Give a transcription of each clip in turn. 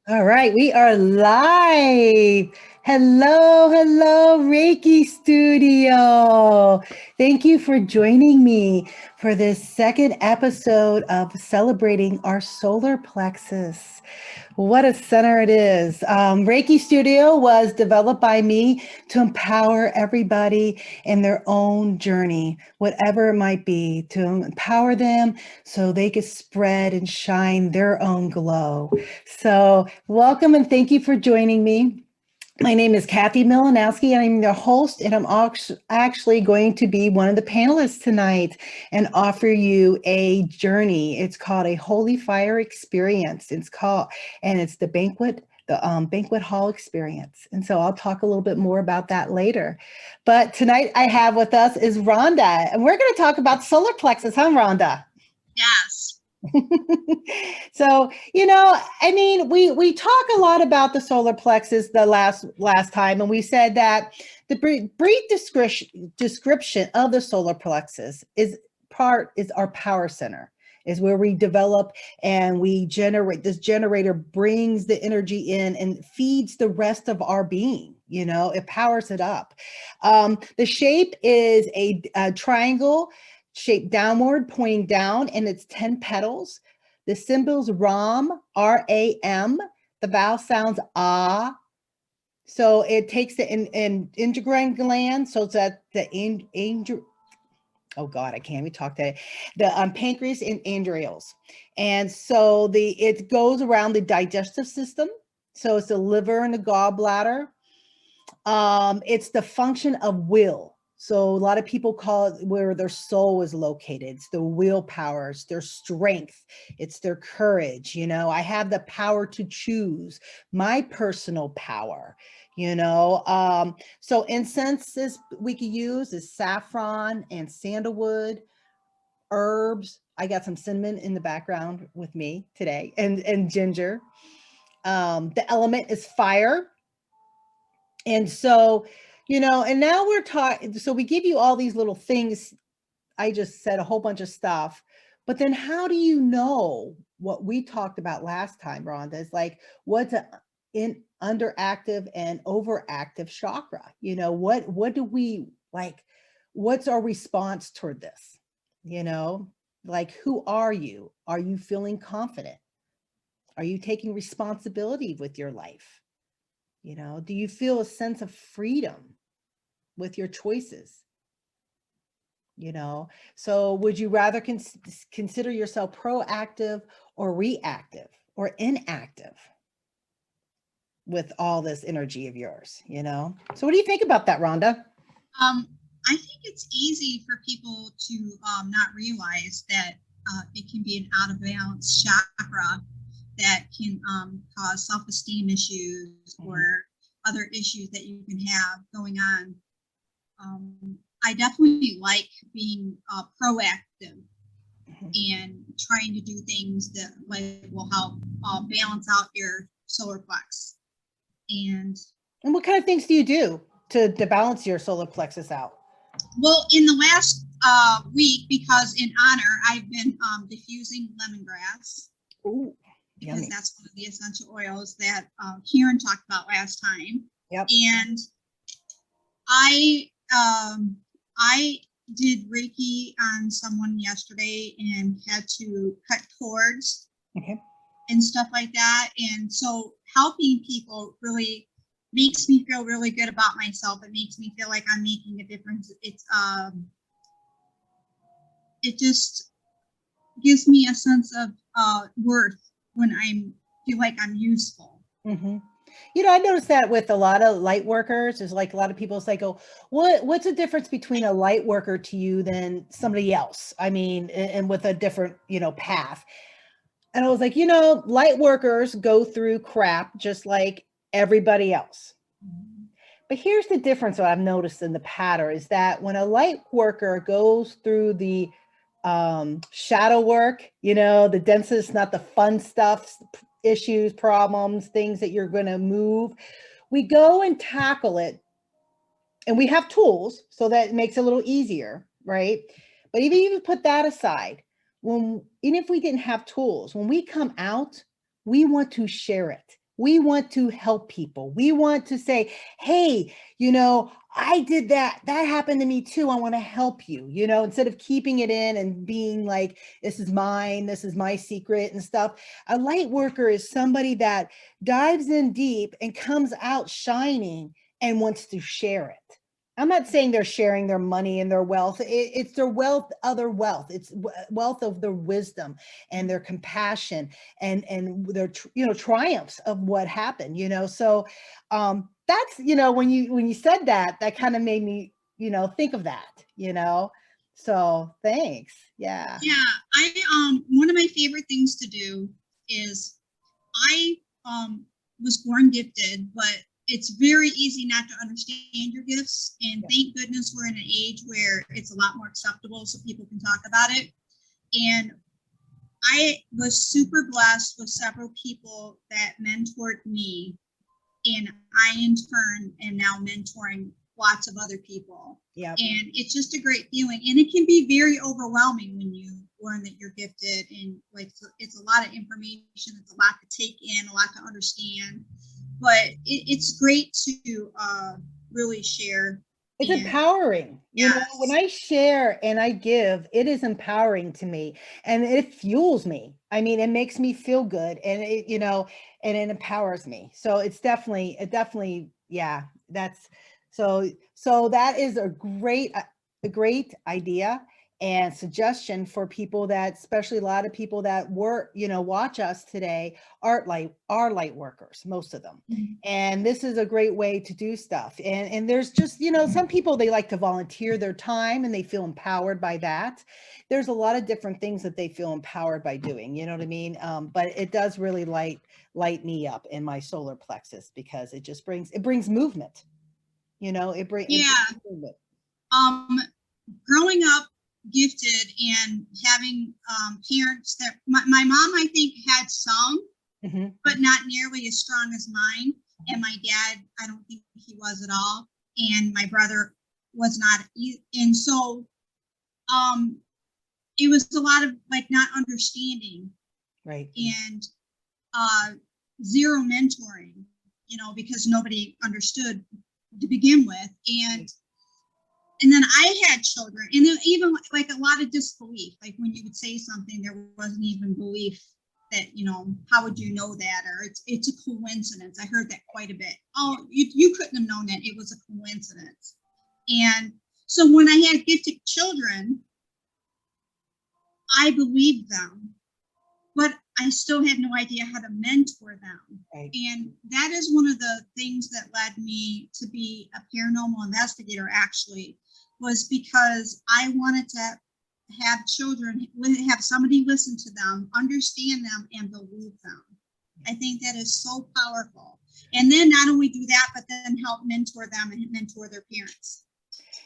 All right, we are live. Hello, hello, Reiki Studio. Thank you for joining me for this second episode of celebrating our solar plexus. What a center it is. Reiki Studio was developed by me to empower everybody in their own journey, whatever it might be, to empower them so they could spread and shine their own glow. So welcome and thank you for joining me. My name is Kathy Milanowski, and I'm the host, and I'm actually going to be one of the panelists tonight and offer you a journey. It's called a Holy Fire Experience. It's the banquet hall experience. And so I'll talk a little bit more about that later. But tonight I have with us is Rhonda, and we're going to talk about solar plexus, huh, Rhonda? Yes. So, we talk a lot about the solar plexus the last time, and we said that the brief description of the solar plexus is our power center, is where we develop and we generate. This generator brings the energy in and feeds the rest of our being. It powers it up. The shape is a triangle shaped downward, pointing down, and it's 10 petals. The symbol's Ram, R-A-M. The vowel sounds ah. So it takes the endocrine gland. So it's at the oh God, I can't even talk today. The pancreas and adrenals. And so it goes around the digestive system. So it's the liver and the gallbladder. It's the function of will. So a lot of people call it where their soul is located. It's the willpower, it's their strength, it's their courage. I have the power to choose my personal power. So incenses we could use is saffron and sandalwood, herbs. I got some cinnamon in the background with me today, and ginger. The element is fire. And so, and now we're talking, so we give you all these little things. I just said a whole bunch of stuff, but then how do you know what we talked about last time, Rhonda? Is like, what's in underactive and overactive chakra? What do we like? What's our response toward this? Like, who are you? Are you feeling confident? Are you taking responsibility with your life? Do you feel a sense of freedom with your choices? So would you rather consider yourself proactive or reactive or inactive with all this energy of yours? So what do you think about that, Rhonda? I think it's easy for people to not realize that it can be an out of balance chakra that can cause self-esteem issues or other issues that you can have going on. I definitely like being proactive and trying to do things that like will help balance out your solar plex. And what kind of things do you do to balance your solar plexus out? Well, in the last week, because in honor, I've been diffusing lemongrass. Ooh, because yummy. That's one of the essential oils that Karen talked about last time. Yep. And I did Reiki on someone yesterday and had to cut cords and stuff like that. And so helping people really makes me feel really good about myself. It makes me feel like I'm making a difference. It just gives me a sense of worth when I feel like I'm useful. You know, I noticed that with a lot of light workers, is like a lot of people say, "Oh, what's the difference between a light worker to you than somebody else?" I mean, and with a different, path. And I was like, light workers go through crap just like everybody else. But here's the difference that I've noticed in the pattern is that when a light worker goes through the shadow work, the densest, not the fun stuff, issues, problems, things that you're going to move, we go and tackle it. And we have tools, so that makes it a little easier, right? But even put that aside, even if we didn't have tools, when we come out, we want to share it. We want to help people. We want to say, hey, I did that. That happened to me too. I want to help you, instead of keeping it in and being like, this is mine, this is my secret and stuff. A light worker is somebody that dives in deep and comes out shining and wants to share it. I'm not saying they're sharing their money and their wealth. It's their wealth, other wealth. It's wealth of their wisdom and their compassion and their triumphs of what happened. So that's when you said that kind of made me think of that. So thanks. Yeah. One of my favorite things to do is I was born gifted, but it's very easy not to understand your gifts. And thank goodness we're in an age where it's a lot more acceptable so people can talk about it. And I was super blessed with several people that mentored me. And I, in turn, am now mentoring lots of other people. Yeah. And it's just a great feeling. And it can be very overwhelming when you learn that you're gifted. And like, it's a lot of information. It's a lot to take in, a lot to understand. But it's great to really share. It's empowering. When I share and I give, it is empowering to me and it fuels me. I mean, it makes me feel good and it empowers me. So it's definitely, yeah, that's so that is a great idea and suggestion for people that, especially a lot of people that watch us today are light workers, most of them. And this is a great way to do stuff. And there's just, some people, they like to volunteer their time and they feel empowered by that. There's a lot of different things that they feel empowered by doing, you know what I mean? But it does really light me up in my solar plexus because it just brings movement. It brings movement. Growing up gifted and having parents that my mom, I think, had some, but not nearly as strong as mine. And my dad, I don't think he was at all. And my brother was not. And so it was a lot of like not understanding. Right. And zero mentoring, because nobody understood to begin with. And then I had children, and even like a lot of disbelief. Like when you would say something, there wasn't even belief that, how would you know that? Or it's a coincidence. I heard that quite a bit. Oh, you couldn't have known that. It was a coincidence. And so when I had gifted children, I believed them, but I still had no idea how to mentor them. Right. And that is one of the things that led me to be a paranormal investigator, actually. was because I wanted to have children, have somebody listen to them, understand them, and believe them. I think that is so powerful. And then not only do that, but then help mentor them and mentor their parents.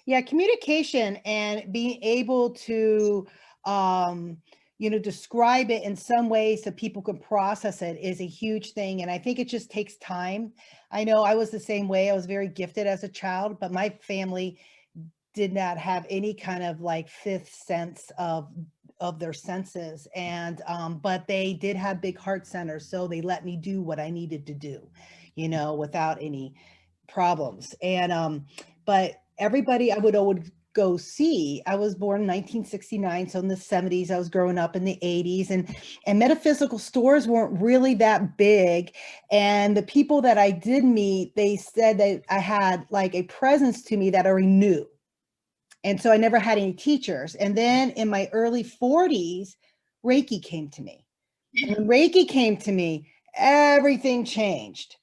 Yeah, communication and being able to, describe it in some way so people can process it is a huge thing. And I think it just takes time. I know I was the same way. I was very gifted as a child, but my family did not have any kind of like fifth sense of their senses. And but they did have big heart centers, so they let me do what I needed to do, without any problems. And but everybody I would go see, I was born in 1969, so in the 70s, I was growing up in the 80s, and metaphysical stores weren't really that big. And the people that I did meet, they said that I had like a presence to me that I already knew. And so I never had any teachers. And then in my early 40s, Reiki came to me. And when Reiki came to me, everything changed.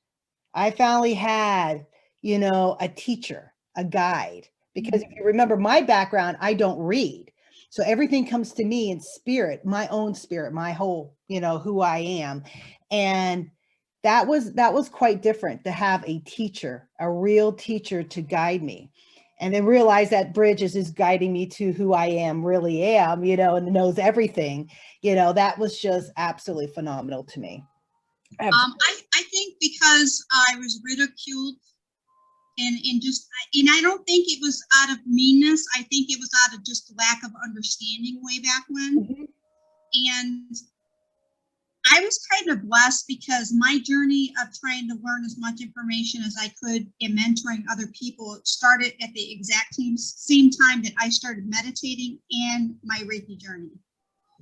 I finally had, a teacher, a guide, because if you remember my background, I don't read. So everything comes to me in spirit, my own spirit, my whole, who I am. And that was quite different to have a teacher, a real teacher to guide me. And then realize that Bridges is guiding me to who I really am, and knows everything. That was just absolutely phenomenal to me. I think because I was ridiculed and I don't think it was out of meanness. I think it was out of just lack of understanding way back when. Mm-hmm. And I was kind of blessed because my journey of trying to learn as much information as I could and mentoring other people started at the exact same time that I started meditating and my Reiki journey.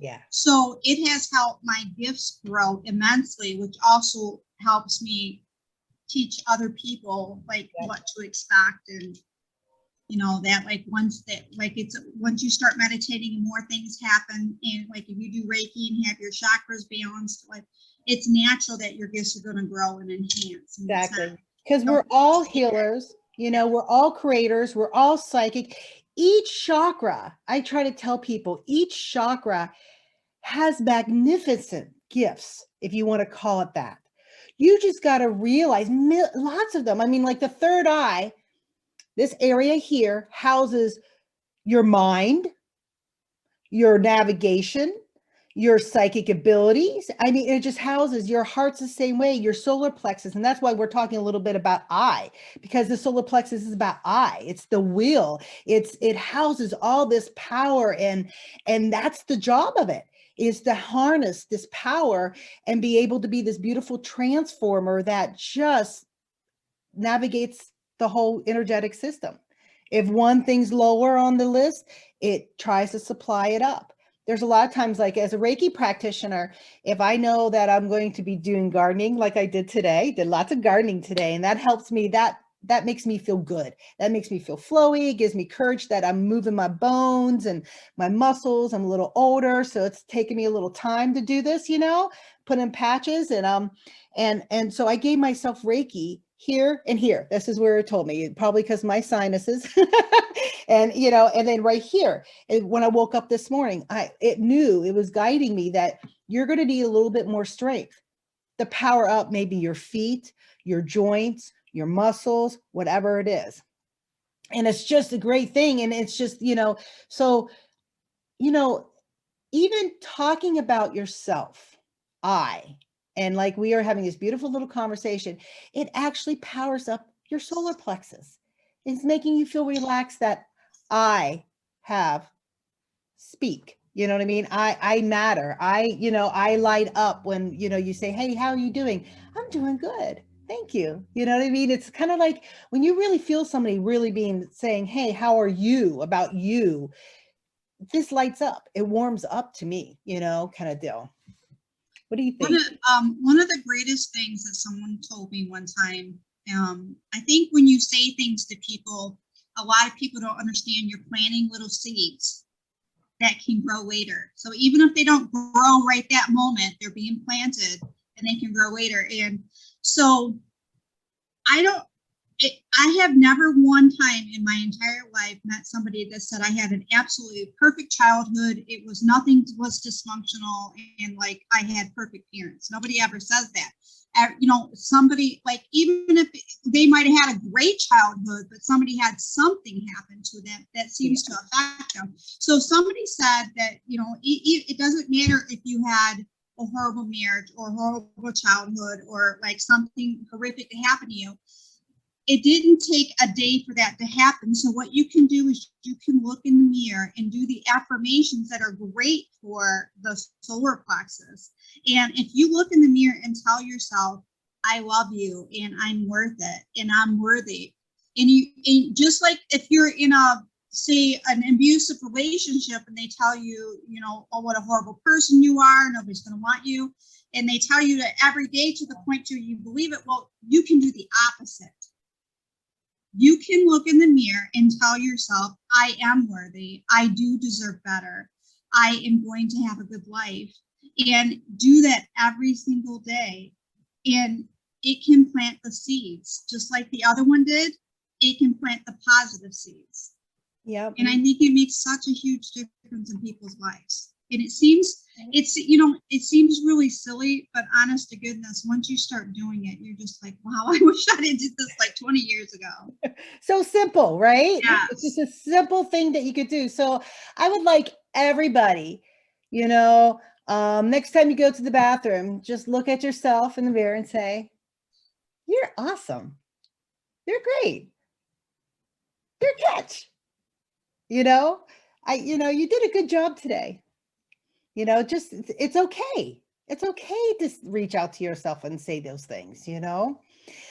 Yeah. So it has helped my gifts grow immensely, which also helps me teach other people like what to expect. And that once you start meditating and more things happen, and like if you do Reiki and have your chakras balanced, like it's natural that your gifts are going to grow and enhance. Exactly. Because we're all healers, we're all creators, we're all psychic. Each chakra, I try to tell people, each chakra has magnificent gifts, if you want to call it that. You just got to realize lots of them. I mean, like the third eye, this area here houses your mind, your navigation, your psychic abilities. I mean, it just houses your heart's the same way, your solar plexus. And that's why we're talking a little bit about I, because the solar plexus is about I. It's the will. It houses all this power, and that's the job of it, is to harness this power and be able to be this beautiful transformer that just navigates the whole energetic system. If one thing's lower on the list, it tries to supply it up. There's a lot of times, like as a Reiki practitioner, if I know that I'm going to be doing gardening, like I did today, did lots of gardening today, and that helps me, that makes me feel good. That makes me feel flowy. It gives me courage that I'm moving my bones and my muscles. I'm a little older, so it's taking me a little time to do this, put in patches. And so I gave myself Reiki here and here. This is where it told me, probably because my sinuses and, and then right here. And when I woke up this morning, it knew, it was guiding me that you're going to need a little bit more strength to power up maybe your feet, your joints, your muscles, whatever it is. And it's just a great thing. And it's just, so, even talking about yourself, and like we are having this beautiful little conversation, it actually powers up your solar plexus. It's making you feel relaxed that I speak. You know what I mean? I matter. I light up when, you say, hey, how are you doing? I'm doing good. Thank you. You know what I mean? It's kind of like when you really feel somebody really saying, hey, how are you, about you? This lights up. It warms up to me, kind of deal. What do you think? One of the greatest things that someone told me one time, I think when you say things to people, a lot of people don't understand you're planting little seeds that can grow later. So even if they don't grow right that moment, they're being planted and they can grow later. And so I have never one time in my entire life met somebody that said I had an absolutely perfect childhood. It was nothing was dysfunctional and like I had perfect parents. Nobody ever says that. Somebody like, even if they might have had a great childhood, but somebody had something happen to them that seems to affect them. So somebody said that, it doesn't matter if you had a horrible marriage or horrible childhood or like something horrific to happen to you. It didn't take a day for that to happen. So what you can do is you can look in the mirror and do the affirmations that are great for the solar plexus. And if you look in the mirror and tell yourself, I love you and I'm worth it and I'm worthy. And just like if you're in say an abusive relationship and they tell you, oh, what a horrible person you are, nobody's going to want you. And they tell you that every day to the point where you believe it. Well, you can do the opposite. You can look in the mirror and tell yourself, I am worthy. I do deserve better. I am going to have a good life. And do that every single day. And it can plant the seeds, just like the other one did. It can plant the positive seeds. Yeah. And I think it makes such a huge difference in people's lives. And it seems really silly, but honest to goodness, once you start doing it, you're just like, wow, I wish I did this like 20 years ago. So simple, right? Yes. It's just a simple thing that you could do. So I would like everybody, next time you go to the bathroom, just look at yourself in the mirror and say, you're awesome. You're great. You're catch. You did a good job today. It's okay. It's okay to reach out to yourself and say those things,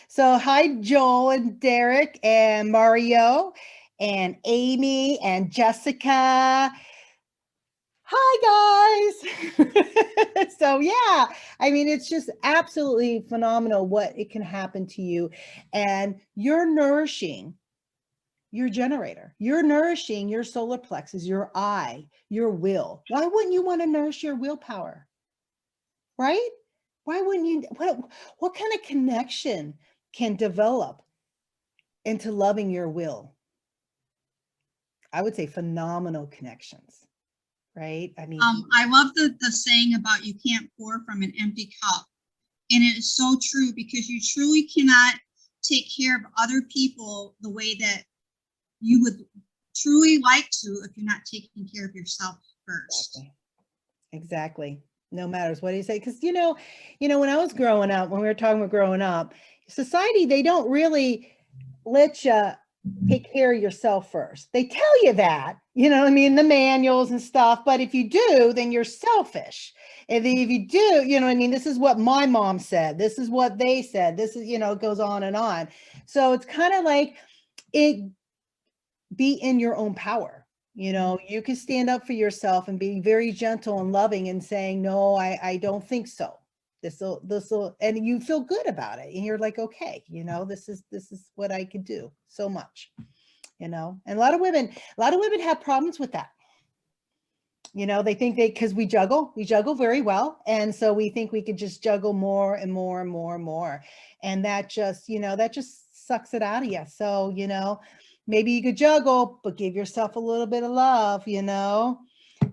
So hi, Joel and Derek and Mario and Amy and Jessica. Hi, guys. So yeah, it's just absolutely phenomenal what it can happen to you. And you're nourishing your generator. You're nourishing your solar plexus, your eye, your will. Why wouldn't you want to nourish your willpower? Right? Why wouldn't you? What kind of connection can develop into loving your will? I would say phenomenal connections, right? I love the saying about you can't pour from an empty cup. And it is so true, because you truly cannot take care of other people the way that you would truly like to if you're not taking care of yourself first. Exactly. No matters what you say. Because, when I was growing up, when we were talking about growing up, society, they don't really let you take care of yourself first. They tell you that, the manuals and stuff. But if you do, then you're selfish. And then if you do, this is what my mom said. This is what they said. This is, it goes on and on. So it's kind of like be in your own power. You can stand up for yourself and be very gentle and loving and saying, no, I don't think so. This will, and you feel good about it. And you're like, okay, this is what I could do so much, and a lot of women have problems with that. They think because we juggle very well. And so we think we could just juggle more and more and more and more. And that just sucks it out of you. So, maybe you could juggle, but give yourself a little bit of love,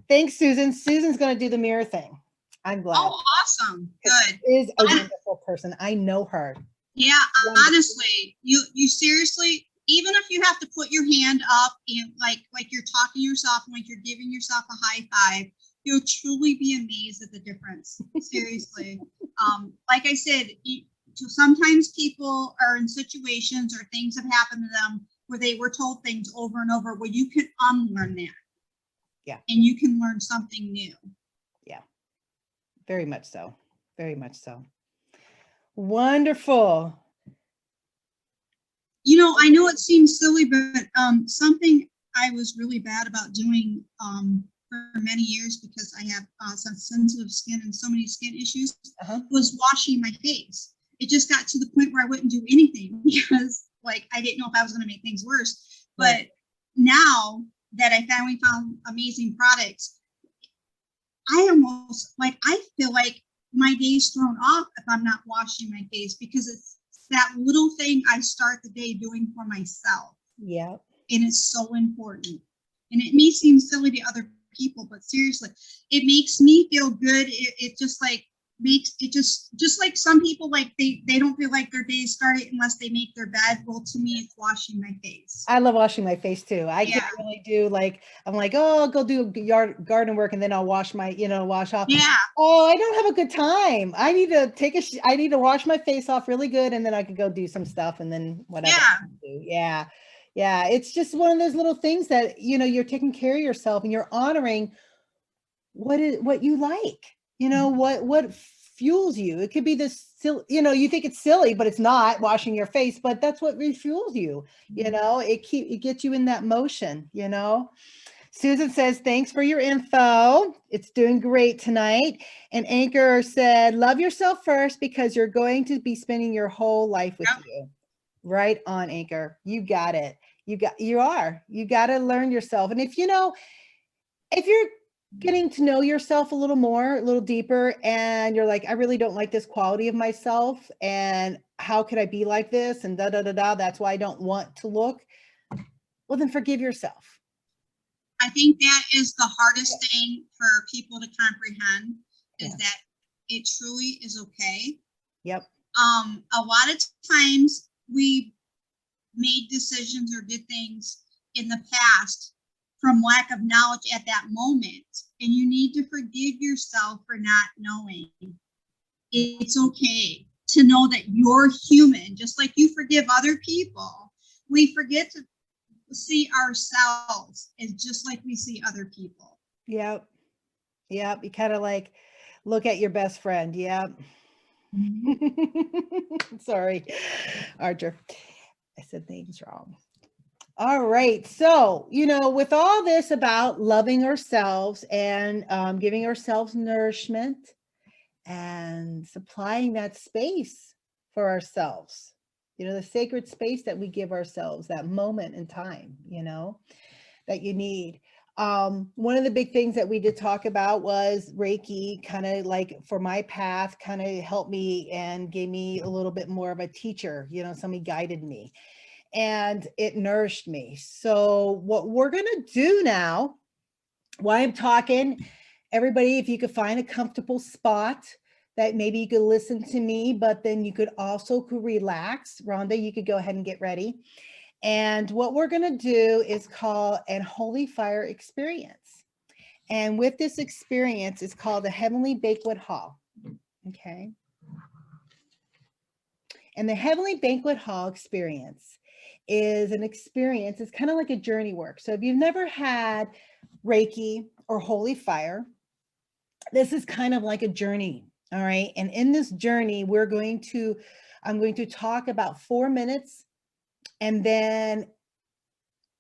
Thanks, Susan. Susan's going to do the mirror thing. I'm glad. Oh, awesome. Good. She is a wonderful person. I know her. Yeah, honestly, you seriously, even if you have to put your hand up and like you're talking to yourself, and like you're giving yourself a high five, you'll truly be amazed at the difference. Seriously. Like I said, sometimes people are in situations or things have happened to them where they were told things over and over, where you can unlearn that. Yeah. And you can learn something new. Yeah. Very much so. Very much so. Wonderful. I know it seems silly, but something I was really bad about doing for many years, because I have some sensitive skin and so many skin issues, was washing my face. It just got to the point where I wouldn't do anything because I didn't know if I was going to make things worse. But now that I finally found amazing products, I almost I feel like my day's thrown off if I'm not washing my face, because it's that little thing I start the day doing for myself. Yeah. And it's so important. And it may seem silly to other people, but seriously, it makes me feel good. It just like makes it just like some people, like they don't feel like their day started unless they make their bed. Well, to me, it's washing my face. I love washing my face too. I Yeah. can't really do like, I'm like, oh, I'll go do garden work and then I'll wash my, wash off. Yeah. Oh, I don't have a good time. I need to I need to wash my face off really good and then I could go do some stuff and then whatever. Yeah. Yeah. Yeah. It's just one of those little things that, you're taking care of yourself and you're honoring what you like, what fuels you. It could be this silly, you think it's silly, but it's not washing your face, but that's what refuels you. It gets you in that motion. Susan says, thanks for your info. It's doing great tonight. And Anchor said, love yourself first because you're going to be spending your whole life with you. Right on, Anchor. You got it. You got to learn yourself. And if you're getting to know yourself a little more, a little deeper, and you're like, I really don't like this quality of myself. And how could I be like this? And da, da, da, da. That's why I don't want to look. Well, then forgive yourself. I think that is the hardest thing for people to comprehend is that it truly is okay. Yep. A lot of times we made decisions or did things in the past from lack of knowledge at that moment. And you need to forgive yourself for not knowing. It's okay to know that you're human, just like you forgive other people. We forget to see ourselves as just like we see other people. Yep. You kind of like look at your best friend. Yep. Sorry, Archer. I said things wrong. All right. So, with all this about loving ourselves and giving ourselves nourishment and supplying that space for ourselves, the sacred space that we give ourselves, that moment in time, that you need. One of the big things that we did talk about was Reiki, kind of like for my path, kind of helped me and gave me a little bit more of a teacher, somebody guided me. And it nourished me. So what we're going to do now, while I'm talking, everybody, if you could find a comfortable spot that maybe you could listen to me, but then you could relax. Rhonda, you could go ahead and get ready. And what we're going to do is call an Holy Fire experience. And with this experience, it's called the Heavenly Banquet Hall. Okay. And the Heavenly Banquet Hall experience is an experience. It's kind of like a journey work. So if you've never had Reiki or Holy Fire, this is kind of like a journey. All right. And in this journey, I'm going to talk about 4 minutes, and then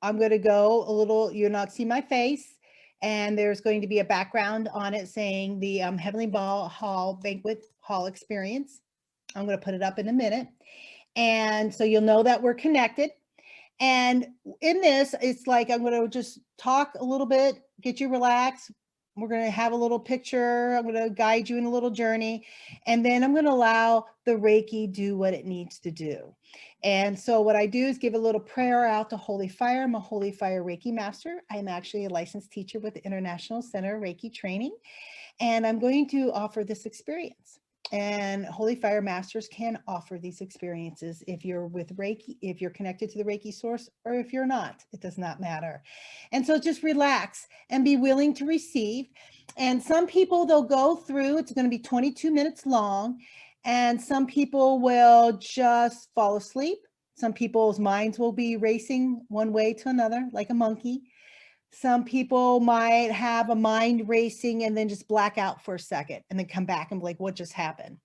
I'm going to go a little, you're not see my face, and there's going to be a background on it saying the Heavenly Banquet Hall experience. I'm going to put it up in a minute. And so you'll know that we're connected. And in this, it's like, I'm going to just talk a little bit, get you relaxed. We're going to have a little picture. I'm going to guide you in a little journey. And then I'm going to allow the Reiki do what it needs to do. And so what I do is give a little prayer out to Holy Fire. I'm a Holy Fire Reiki master. I'm actually a licensed teacher with the International Center of Reiki Training. And I'm going to offer this experience. And Holy Fire Masters can offer these experiences if you're with Reiki, if you're connected to the Reiki source, or if you're not, it does not matter. And so just relax and be willing to receive. And some people, they'll go through, it's going to be 22 minutes long. And some people will just fall asleep. Some people's minds will be racing one way to another, like a monkey. Some people might have a mind racing and then just black out for a second and then come back and be like, what just happened?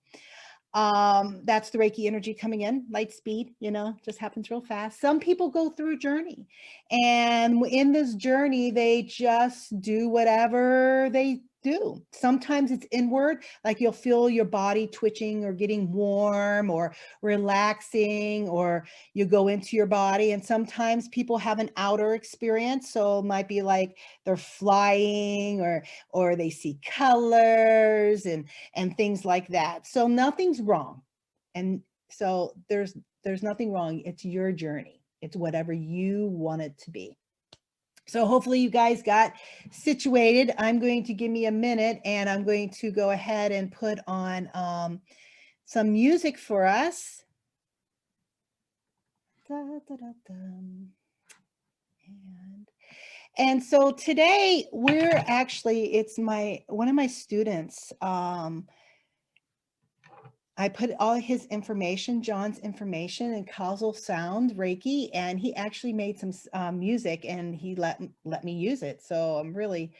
That's the Reiki energy coming in, light speed, just happens real fast. Some people go through a journey, and in this journey, they just do whatever they do. Sometimes it's inward, like you'll feel your body twitching or getting warm or relaxing, or you go into your body. And sometimes people have an outer experience. So it might be like they're flying or they see colors and things like that. So nothing's wrong. And So there's nothing wrong. It's your journey. It's whatever you want it to be. So hopefully you guys got situated. I'm going to give me a minute and I'm going to go ahead and put on some music for us. Da, da, da, da. And so today we're actually, it's one of my students. I put all his information, John's information, in causal sound Reiki, and he actually made some music, and he let me use it. So I'm really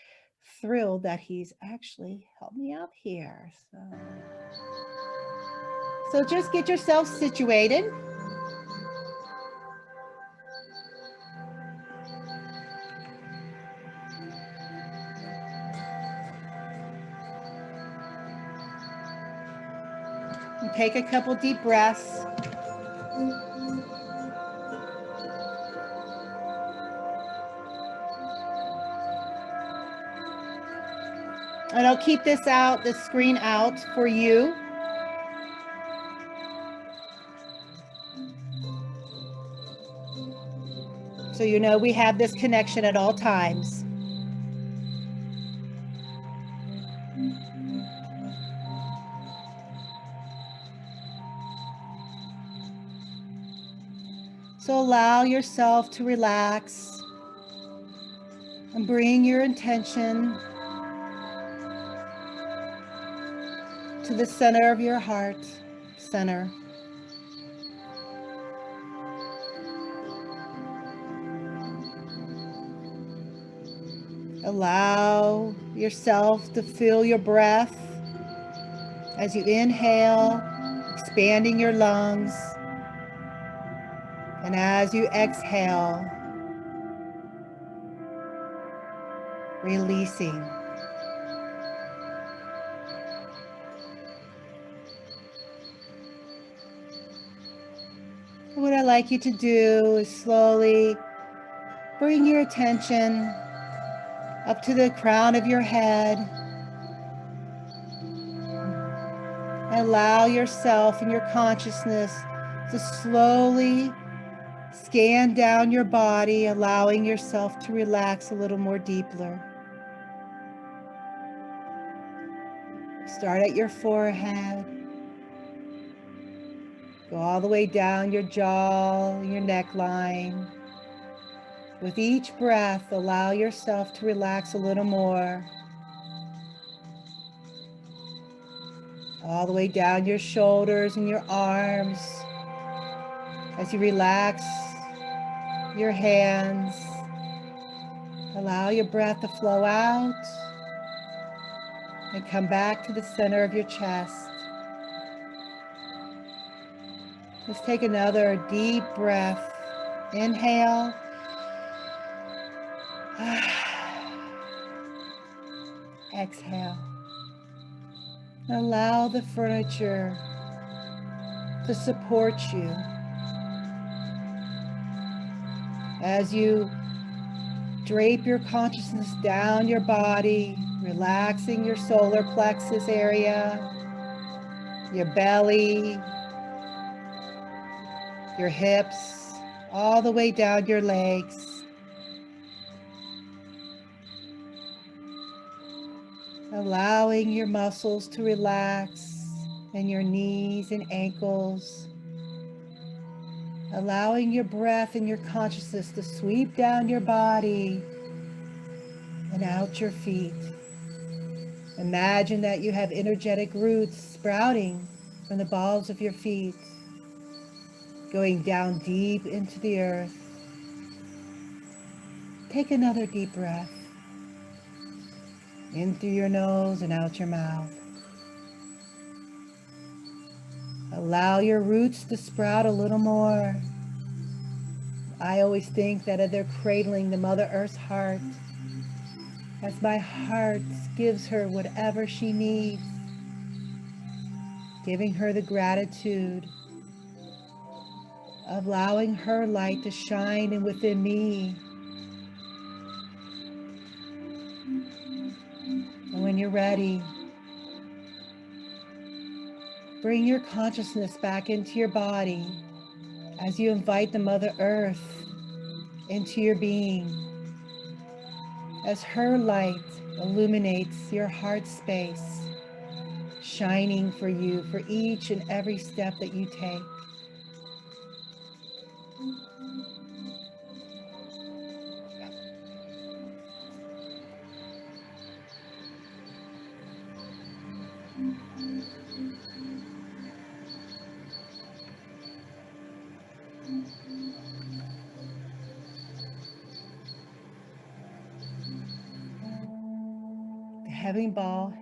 thrilled that he's actually helped me out here. So just get yourself situated. And take a couple deep breaths. And I'll keep this screen out for you. So you know we have this connection at all times. So allow yourself to relax and bring your intention to the center of your heart center. Allow yourself to feel your breath as you inhale, expanding your lungs, and as you exhale, releasing. What I'd like you to do is slowly bring your attention up to the crown of your head. Allow yourself and your consciousness to slowly scan down your body, allowing yourself to relax a little more deeply. Start at your forehead. Go all the way down your jaw, your neckline. With each breath, allow yourself to relax a little more. All the way down your shoulders and your arms. As you relax your hands, allow your breath to flow out and come back to the center of your chest. Just take another deep breath. Inhale. Exhale. Allow the furniture to support you as you drape your consciousness down your body, relaxing your solar plexus area, your belly, your hips, all the way down your legs. Allowing your muscles to relax in your knees and ankles. Allowing your breath and your consciousness to sweep down your body and out your feet. Imagine that you have energetic roots sprouting from the balls of your feet, going down deep into the earth. Take another deep breath. In through your nose and out your mouth. Allow your roots to sprout a little more. I always think that they're cradling the Mother Earth's heart, as my heart gives her whatever she needs, giving her the gratitude of allowing her light to shine in within me. And when you're ready, Bring your consciousness back into your body as you invite the Mother Earth into your being, as her light illuminates your heart space, shining for you for each and every step that you take. The Heavenly Ball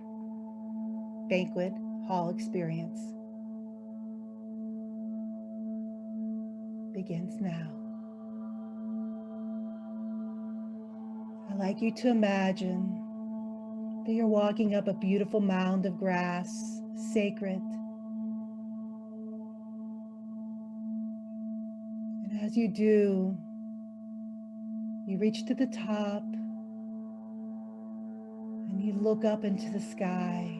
Banquet Hall experience begins now. I'd like you to imagine that you're walking up a beautiful mound of grass, sacred. And as you do, you reach to the top and you look up into the sky.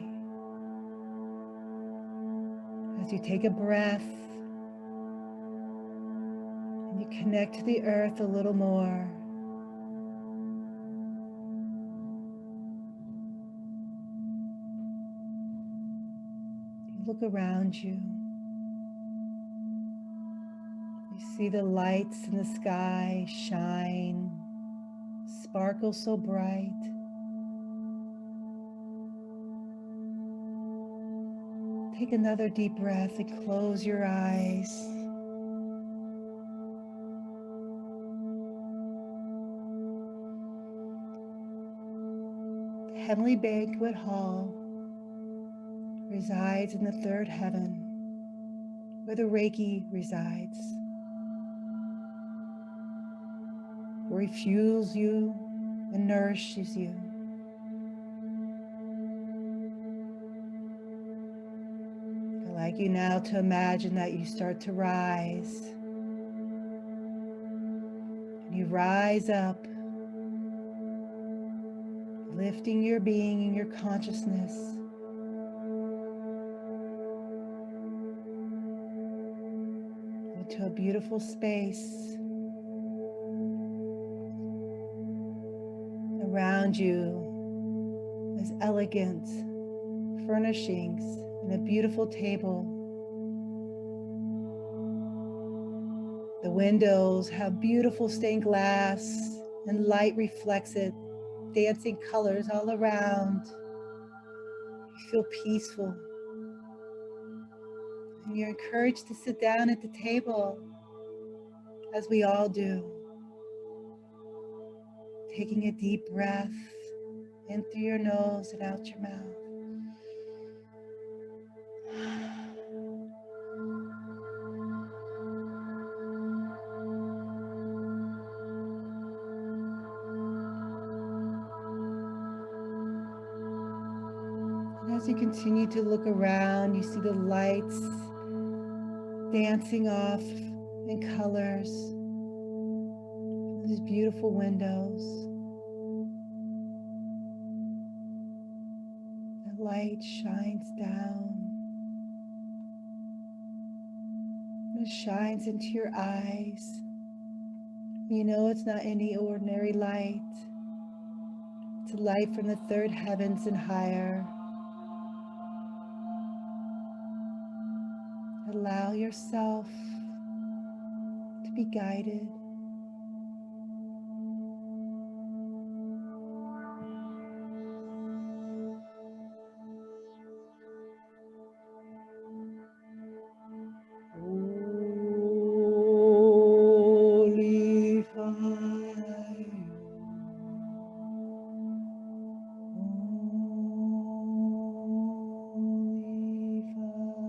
As you take a breath and you connect to the earth a little more. You look around you. You see the lights in the sky shine, sparkle so bright. Take another deep breath and close your eyes. The Heavenly Banquet Hall resides in the third heaven, where the Reiki resides, where it fuels you and nourishes you. I'd like you now to imagine that you start to rise. And you rise up, lifting your being and your consciousness into a beautiful space. Around you is elegant furnishings and a beautiful table. The windows have beautiful stained glass and light reflects it, dancing colors all around. You feel peaceful. And you're encouraged to sit down at the table, as we all do. Taking a deep breath in through your nose and out your mouth. And as you continue to look around, you see the lights dancing off in colors. These beautiful windows. The light shines down. It shines into your eyes. You know it's not any ordinary light. It's a light from the third heavens and higher. Allow yourself to be guided. Holy fire. Holy fire.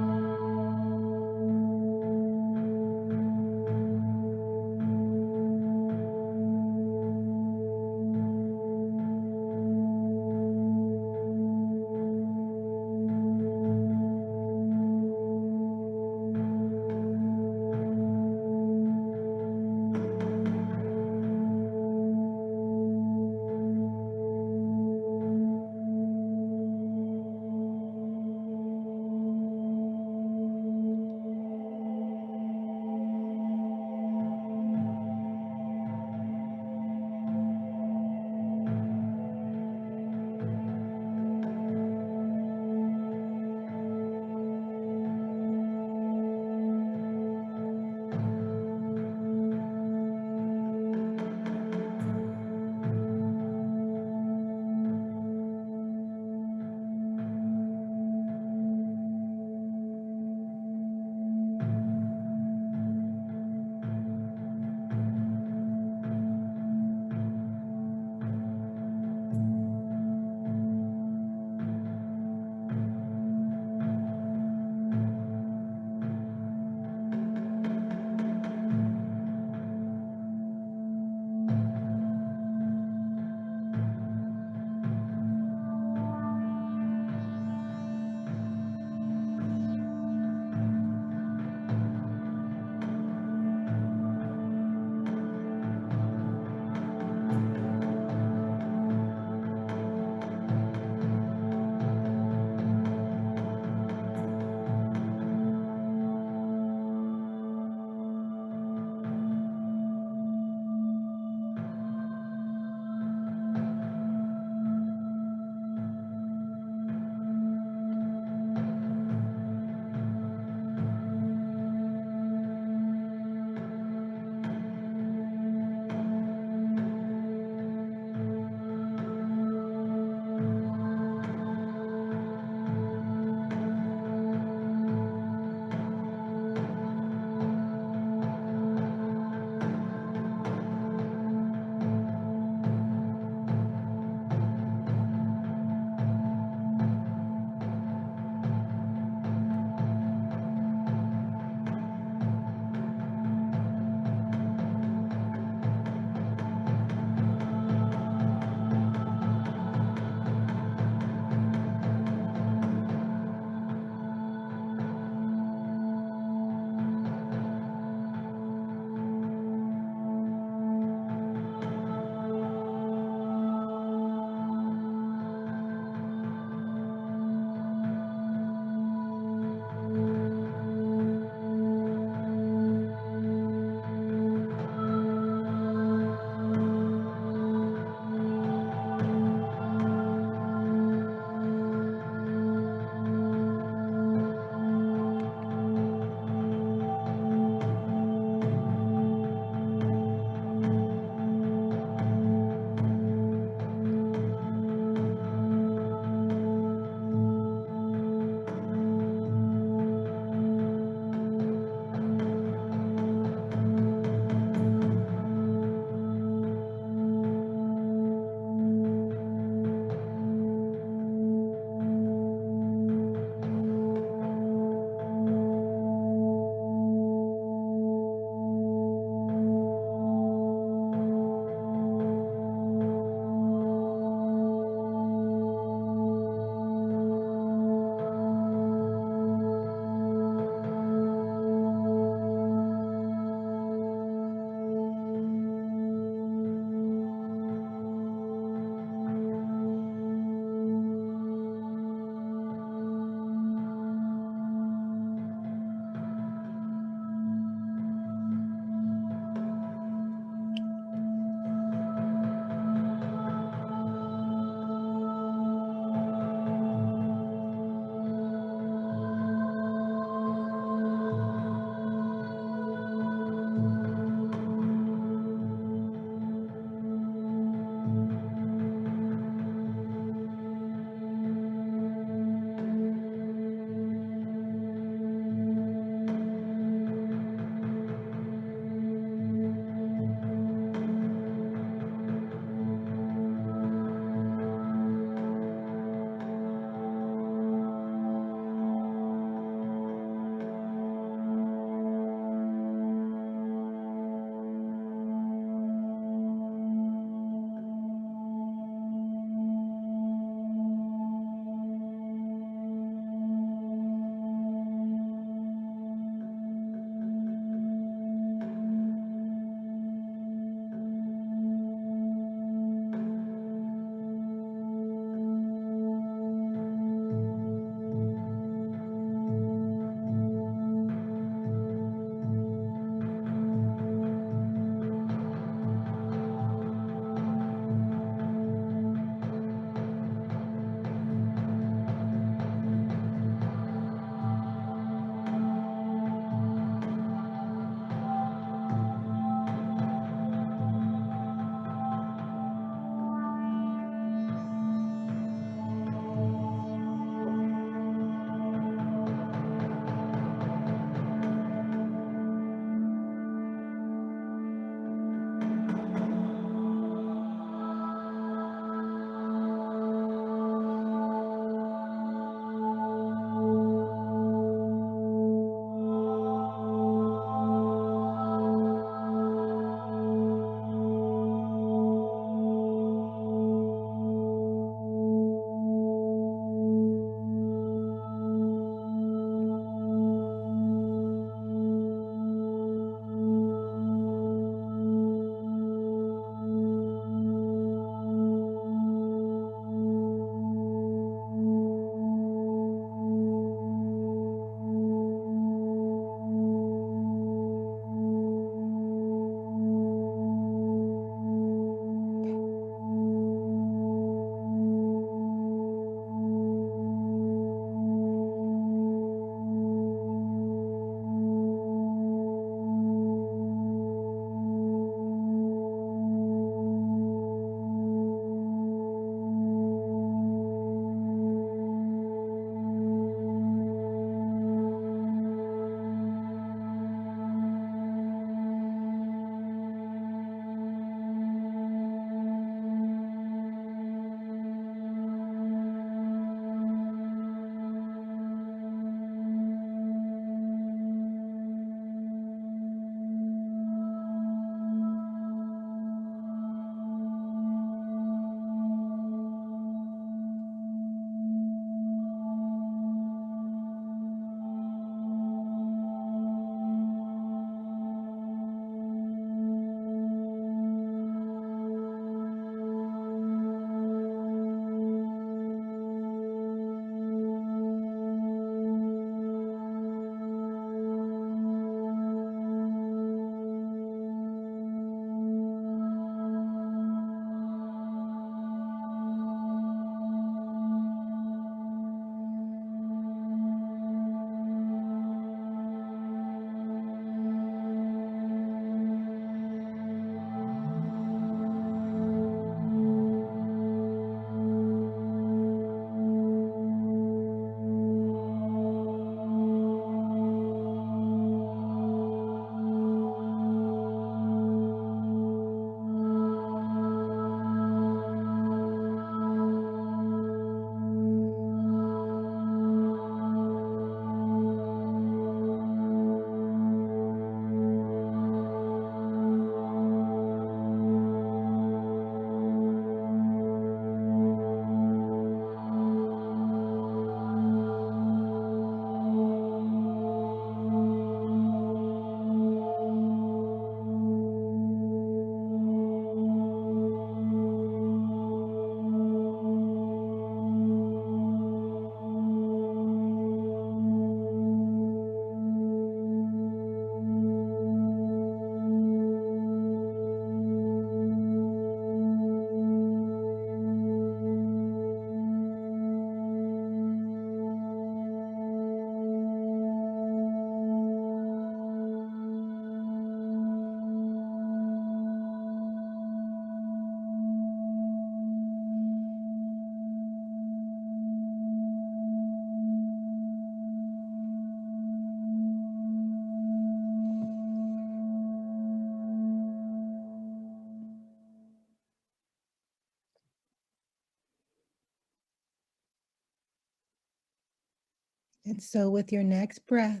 And so with your next breath,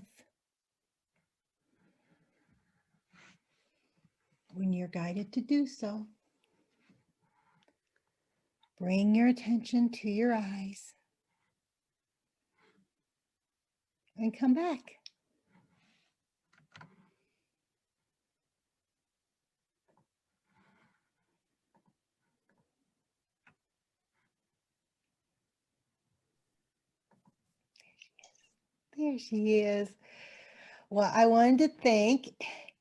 when you're guided to do so, bring your attention to your eyes and come back. There she is. Well, I wanted to thank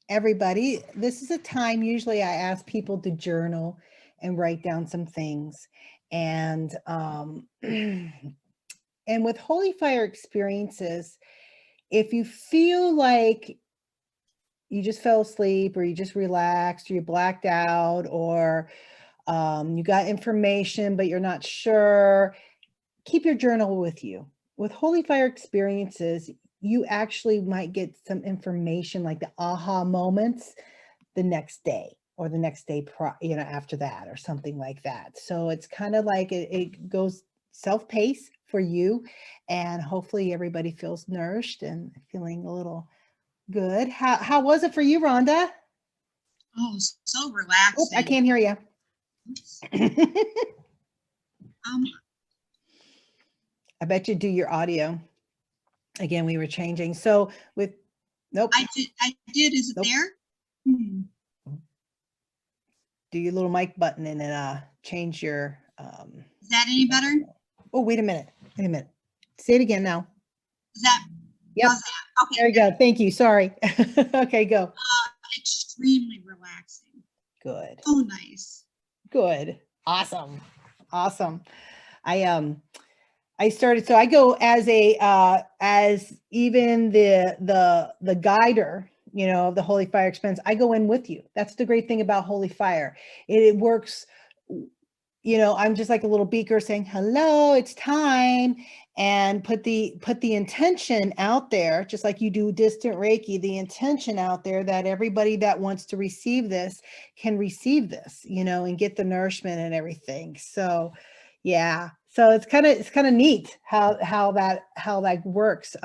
everybody. This is a time usually I ask people to journal and write down some things. And and with Holy Fire experiences, if you feel like you just fell asleep or you just relaxed or you blacked out or you got information but you're not sure, keep your journal with you. With Holy Fire experiences, you actually might get some information like the aha moments the next day or the next day after that or something like that. So it's kind of like it goes self-paced for you, and hopefully everybody feels nourished and feeling a little good. How was it for you, Rhonda? Oh, so Oh, relaxing. I can't hear you. I bet you do your audio. Again, we were changing. So with, nope. I did. Is it Nope. there? Do your little mic button and change your. Is that any better? Oh, wait a minute. Wait a minute. Say it again now. Is that? Yep. How's that? Okay. There you go. Thank you. Sorry. Okay, go. Extremely relaxing. Good. Oh, nice. Good. Awesome. Awesome. I started, so I go as as even the guider, of the Holy Fire experience. I go in with you. That's the great thing about Holy Fire. It works, I'm just like a little beaker saying, hello, it's time, and put the intention out there, just like you do distant Reiki, the intention out there that everybody that wants to receive this can receive this, and get the nourishment and everything. So yeah. So it's kind of neat how that works.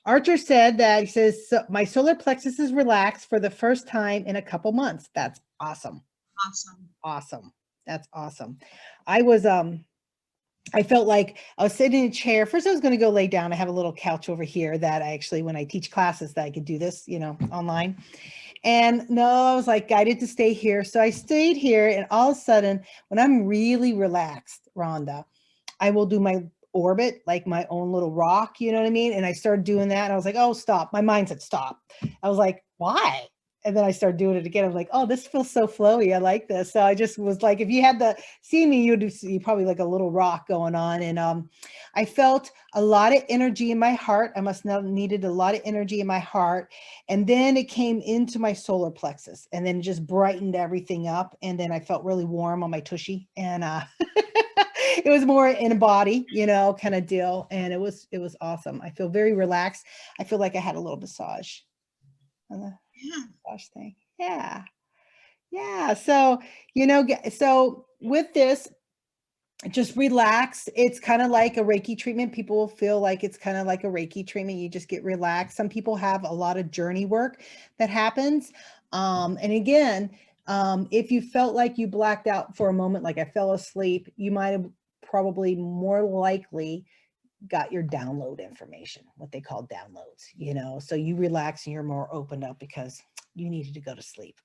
Archer said that, he says, so my solar plexus is relaxed for the first time in a couple months. That's awesome. Awesome. Awesome. That's awesome. I felt like I was sitting in a chair. First, I was going to go lay down. I have a little couch over here that I actually, when I teach classes, that I could do this, online. And no, I was like guided to stay here. So I stayed here. And all of a sudden, when I'm really relaxed, Rhonda, I will do my orbit, like my own little rock, you know what I mean? And I started doing that. And I was like, oh, stop. My mind said, stop. I was like, why? And then I started doing it again. I'm like, oh, this feels so flowy. I like this. So I just was like, if you had to see me, you'd see probably like a little rock going on. And I felt a lot of energy in my heart. I must have needed a lot of energy in my heart. And then it came into my solar plexus and then just brightened everything up. And then I felt really warm on my tushy. And it was more in a body, kind of deal. And it was awesome. I feel very relaxed. I feel like I had a little massage. Massage thing. Yeah. Yeah. So, so with this, just relax. It's kind of like a Reiki treatment. People will feel like it's kind of like a Reiki treatment. You just get relaxed. Some people have a lot of journey work that happens. And again, if you felt like you blacked out for a moment, like I fell asleep, you might have probably more likely got your download information, what they call downloads, so you relax and you're more opened up because you needed to go to sleep.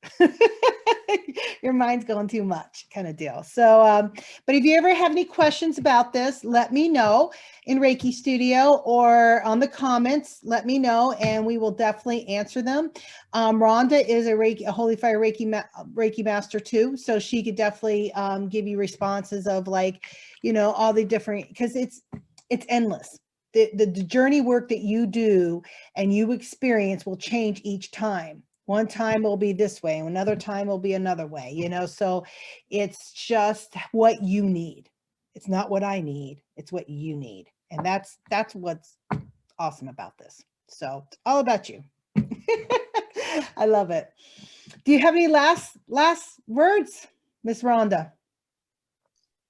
Your mind's going too much, kind of deal. So, but if you ever have any questions about this, let me know in Reiki Studio or on the comments, let me know and we will definitely answer them. Rhonda is a Holy Fire Reiki master too. So she could definitely give you responses of like, all the different, because it's endless. The journey work that you do and you experience will change each time. One time will be this way, another time will be another way, so it's just what you need. It's not what I need, it's what you need. And that's what's awesome about this. So it's all about you. I love it. Do you have any last words, Miss Rhonda?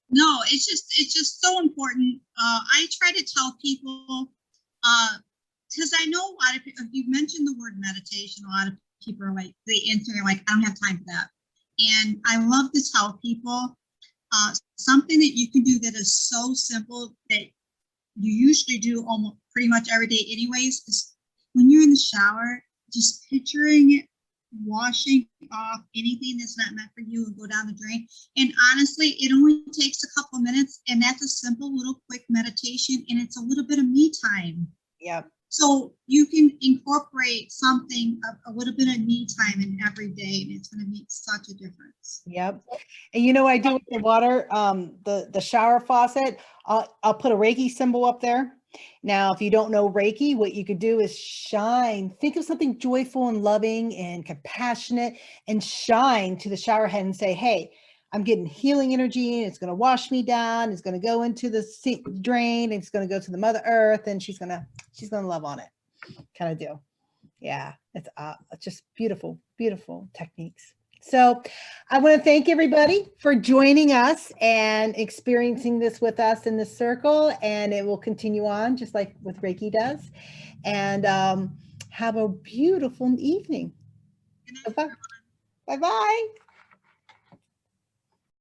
No, it's just so important. I try to tell people Because I know a lot of people, you mentioned the word meditation, a lot of people are like, they answer like, I don't have time for that. And I love to tell people something that you can do that is so simple that you usually do almost pretty much every day anyways, is when you're in the shower, just picturing it washing off anything that's not meant for you and go down the drain. And honestly, it only takes a couple minutes, and that's a simple little quick meditation, and it's a little bit of me time. Yep. So you can incorporate something, a little bit of me time in every day, and it's going to make such a difference. Yep. And you know what I do with the water, the shower faucet, I'll put a Reiki symbol up there. Now, if you don't know Reiki, what you could do is shine. Think of something joyful and loving and compassionate, and shine to the shower head and say, hey, I'm getting healing energy, and it's going to wash me down. It's going to go into the drain. And it's going to go to the Mother Earth, and she's going to love on it. Kind of deal. Yeah, it's just beautiful, beautiful techniques. So I want to thank everybody for joining us and experiencing this with us in this circle, and it will continue on just like with Reiki does. And have a beautiful evening. Bye-bye. Bye-bye.